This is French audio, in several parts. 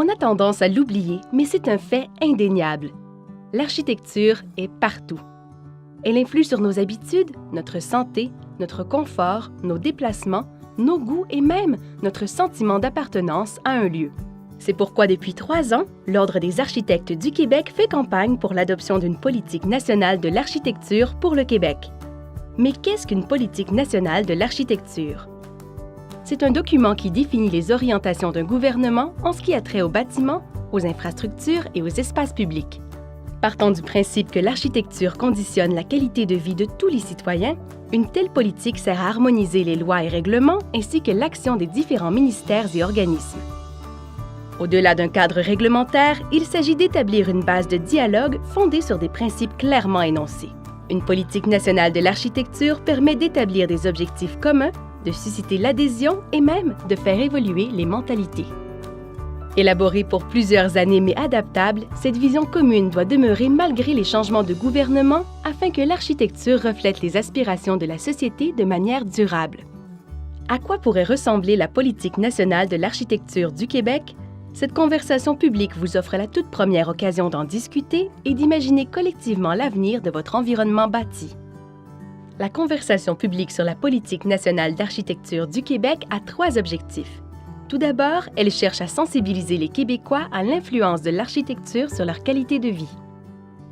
On a tendance à l'oublier, mais c'est un fait indéniable. L'architecture est partout. Elle influe sur nos habitudes, notre santé, notre confort, nos déplacements, nos goûts et même notre sentiment d'appartenance à un lieu. C'est pourquoi depuis 3 ans, l'Ordre des architectes du Québec fait campagne pour l'adoption d'une politique nationale de l'architecture pour le Québec. Mais qu'est-ce qu'une politique nationale de l'architecture? C'est un document qui définit les orientations d'un gouvernement en ce qui a trait aux bâtiments, aux infrastructures et aux espaces publics. Partant du principe que l'architecture conditionne la qualité de vie de tous les citoyens, une telle politique sert à harmoniser les lois et règlements ainsi que l'action des différents ministères et organismes. Au-delà d'un cadre réglementaire, il s'agit d'établir une base de dialogue fondée sur des principes clairement énoncés. Une politique nationale de l'architecture permet d'établir des objectifs communs, de susciter l'adhésion et même de faire évoluer les mentalités. Élaborée pour plusieurs années mais adaptable, cette vision commune doit demeurer malgré les changements de gouvernement afin que l'architecture reflète les aspirations de la société de manière durable. À quoi pourrait ressembler la politique nationale de l'architecture du Québec? Cette conversation publique vous offre la toute première occasion d'en discuter et d'imaginer collectivement l'avenir de votre environnement bâti. La conversation publique sur la politique nationale d'architecture du Québec a 3 objectifs. Tout d'abord, elle cherche à sensibiliser les Québécois à l'influence de l'architecture sur leur qualité de vie.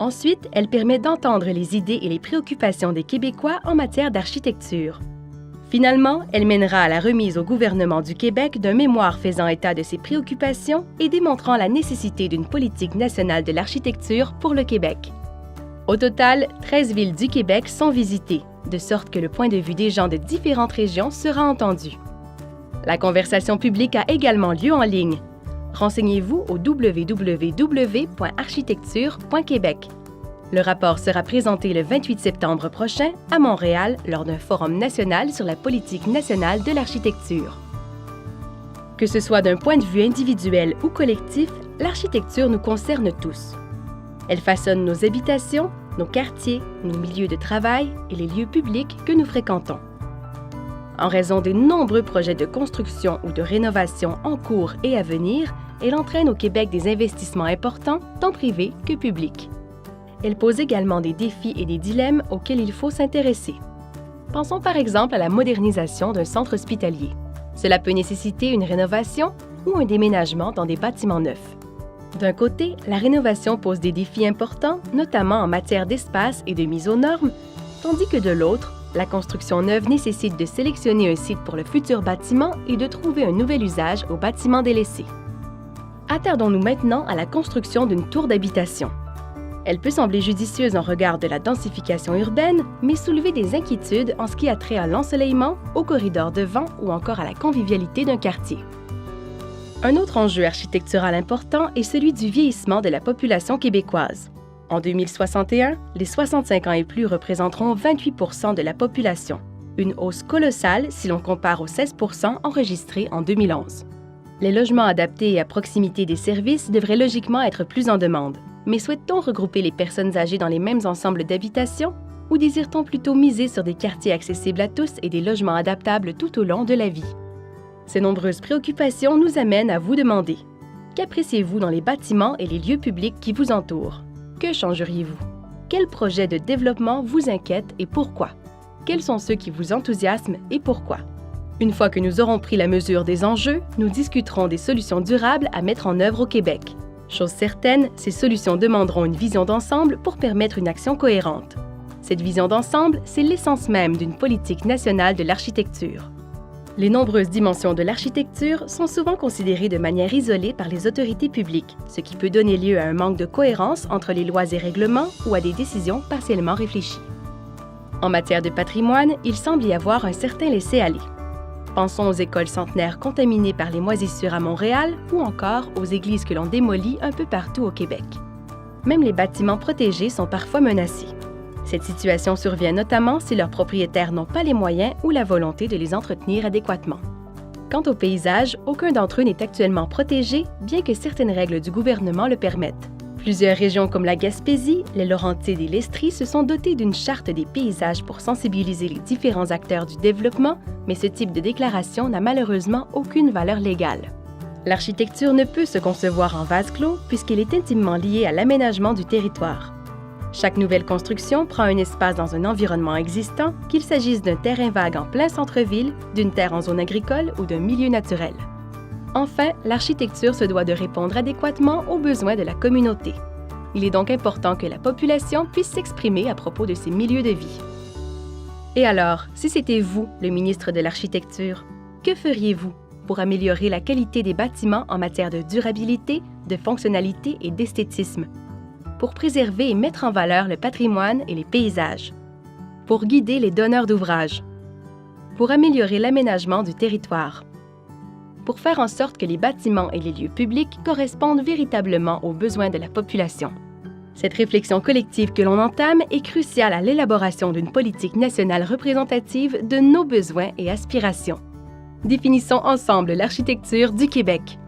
Ensuite, elle permet d'entendre les idées et les préoccupations des Québécois en matière d'architecture. Finalement, elle mènera à la remise au gouvernement du Québec d'un mémoire faisant état de ses préoccupations et démontrant la nécessité d'une politique nationale de l'architecture pour le Québec. Au total, 13 villes du Québec sont visitées, de sorte que le point de vue des gens de différentes régions sera entendu. La conversation publique a également lieu en ligne. Renseignez-vous au www.architecture.québec. Le rapport sera présenté le 28 septembre prochain à Montréal lors d'un forum national sur la politique nationale de l'architecture. Que ce soit d'un point de vue individuel ou collectif, l'architecture nous concerne tous. Elle façonne nos habitations, nos quartiers, nos milieux de travail et les lieux publics que nous fréquentons. En raison des nombreux projets de construction ou de rénovation en cours et à venir, elle entraîne au Québec des investissements importants, tant privés que publics. Elle pose également des défis et des dilemmes auxquels il faut s'intéresser. Pensons par exemple à la modernisation d'un centre hospitalier. Cela peut nécessiter une rénovation ou un déménagement dans des bâtiments neufs. D'un côté, la rénovation pose des défis importants, notamment en matière d'espace et de mise aux normes, tandis que de l'autre, la construction neuve nécessite de sélectionner un site pour le futur bâtiment et de trouver un nouvel usage au bâtiment délaissé. Attardons-nous maintenant à la construction d'une tour d'habitation. Elle peut sembler judicieuse en regard de la densification urbaine, mais soulever des inquiétudes en ce qui a trait à l'ensoleillement, aux corridors de vent ou encore à la convivialité d'un quartier. Un autre enjeu architectural important est celui du vieillissement de la population québécoise. En 2061, les 65 ans et plus représenteront 28 % de la population, une hausse colossale si l'on compare aux 16 % enregistrés en 2011. Les logements adaptés et à proximité des services devraient logiquement être plus en demande. Mais souhaite-t-on regrouper les personnes âgées dans les mêmes ensembles d'habitation ou désire-t-on plutôt miser sur des quartiers accessibles à tous et des logements adaptables tout au long de la vie? Ces nombreuses préoccupations nous amènent à vous demander: qu'appréciez-vous dans les bâtiments et les lieux publics qui vous entourent? Que changeriez-vous? Quels projets de développement vous inquiètent et pourquoi? Quels sont ceux qui vous enthousiasment et pourquoi? Une fois que nous aurons pris la mesure des enjeux, nous discuterons des solutions durables à mettre en œuvre au Québec. Chose certaine, ces solutions demanderont une vision d'ensemble pour permettre une action cohérente. Cette vision d'ensemble, c'est l'essence même d'une politique nationale de l'architecture. Les nombreuses dimensions de l'architecture sont souvent considérées de manière isolée par les autorités publiques, ce qui peut donner lieu à un manque de cohérence entre les lois et règlements ou à des décisions partiellement réfléchies. En matière de patrimoine, il semble y avoir un certain laisser-aller. Pensons aux écoles centenaires contaminées par les moisissures à Montréal ou encore aux églises que l'on démolit un peu partout au Québec. Même les bâtiments protégés sont parfois menacés. Cette situation survient notamment si leurs propriétaires n'ont pas les moyens ou la volonté de les entretenir adéquatement. Quant aux paysages, aucun d'entre eux n'est actuellement protégé, bien que certaines règles du gouvernement le permettent. Plusieurs régions comme la Gaspésie, les Laurentides et l'Estrie se sont dotées d'une charte des paysages pour sensibiliser les différents acteurs du développement, mais ce type de déclaration n'a malheureusement aucune valeur légale. L'architecture ne peut se concevoir en vase clos puisqu'elle est intimement liée à l'aménagement du territoire. Chaque nouvelle construction prend un espace dans un environnement existant, qu'il s'agisse d'un terrain vague en plein centre-ville, d'une terre en zone agricole ou d'un milieu naturel. Enfin, l'architecture se doit de répondre adéquatement aux besoins de la communauté. Il est donc important que la population puisse s'exprimer à propos de ces milieux de vie. Et alors, si c'était vous, le ministre de l'Architecture, que feriez-vous pour améliorer la qualité des bâtiments en matière de durabilité, de fonctionnalité et d'esthétisme? Pour préserver et mettre en valeur le patrimoine et les paysages? Pour guider les donneurs d'ouvrages? Pour améliorer l'aménagement du territoire? Pour faire en sorte que les bâtiments et les lieux publics correspondent véritablement aux besoins de la population? Cette réflexion collective que l'on entame est cruciale à l'élaboration d'une politique nationale représentative de nos besoins et aspirations. Définissons ensemble l'architecture du Québec.